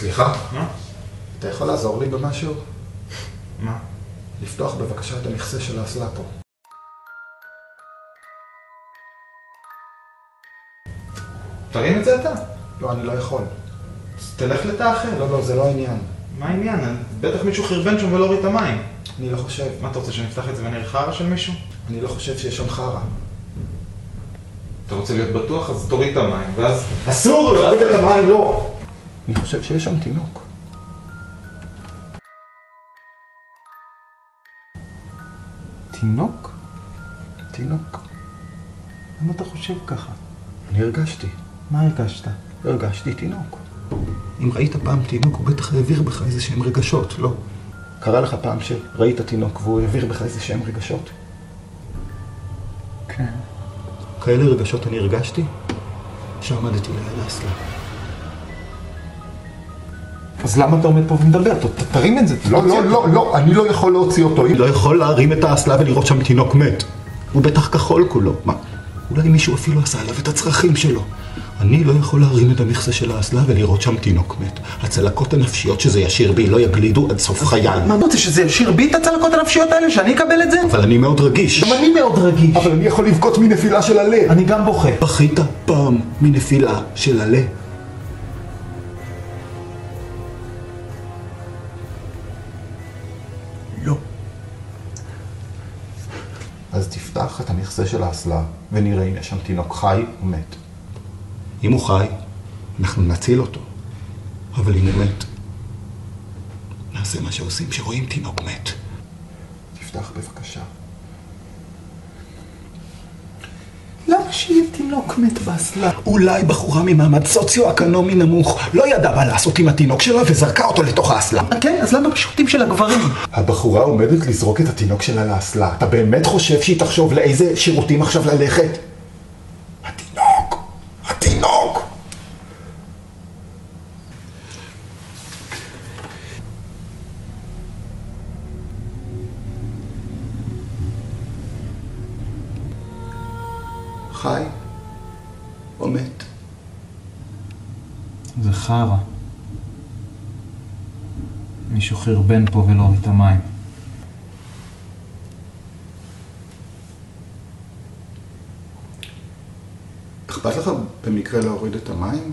סליחה? מה? אתה יכול לעזור לי במשהו? מה? לפתוח בבקשה את המכסה של האסלה פה. תרים את זה אתה. לא, אני לא יכול. אז תלך לתא אחר. לא, זה לא העניין. מה העניין? בטח מישהו חרבן שם ולא הוריד את המים. אני לא חושב. מה אתה רוצה, שנפתח את זה ונראה חרא של מישהו? אני לא חושב שיש שם חרא. אתה רוצה להיות בטוח? אז תוריד את המים, ואז... אסור להוריד את המים, לא! אני חושב שיש שם תינוק. תינוק? תינוק. למה אתה חושב ככה? אני הרגשתי. מה הרגשת? הרגשתי תינוק. אם ראית פעם תינוק, הוא בטח העביר בך איזה שהם רגשות, לא? קרה לך פעם שראית תינוק והוא העביר בך איזה שהם רגשות? כן. כאלה רגשות אני הרגשתי שעמדתי ליד האסלה. אז למה אתה עומד פה ומדבר? תרים את זה. לא, אני לא יכול להוציא אותו. אני לא יכול להרים את האסלה ולראות שם תינוק מת. הוא בטח כחול כולו. מה? אולי מישהו אפילו עשה עליו את הצרכים שלו. אני לא יכול להרים את המכסה של האסלה ולראות שם תינוק מת. הצלקות הנפשיות שזה ישיר בי לא יגלידו עד סוף חיי. מה אתה רוצה, שזה ישיר בי את הצלקות הנפשיות האלה? שאני אקבל את זה? אבל אני מאוד רגיש. גם אני מאוד רגיש. אבל אני יכול לבכות מנפילה של הלב. אני גם בוכה. בכית פעם מנפילה של הלב? לא. אז תפתח את המכסה של האסלה ונראה אם יש שם תינוק חי או מת. אם הוא חי, אנחנו נציל אותו. אבל אם הוא מת, נעשה מה שעושים כשרואים תינוק מת. תפתח בבקשה. למה שיהיה תינוק מת באסלה? אולי בחורה ממעמד סוציו-אקונומי נמוך לא ידעה מה לעשות עם התינוק שלה וזרקה אותו לתוך האסלה. כן, אז למה בשירותים של הגברים? הבחורה עומדת לזרוק את התינוק שלה לאסלה. אתה באמת חושב שהיא תחשוב לאיזה שירותים עכשיו ללכת? התינוק! חי או מת? זה חרא. מישהו חרבן פה ולא הוריד את המים. אכפת לך במקרה להוריד את המים?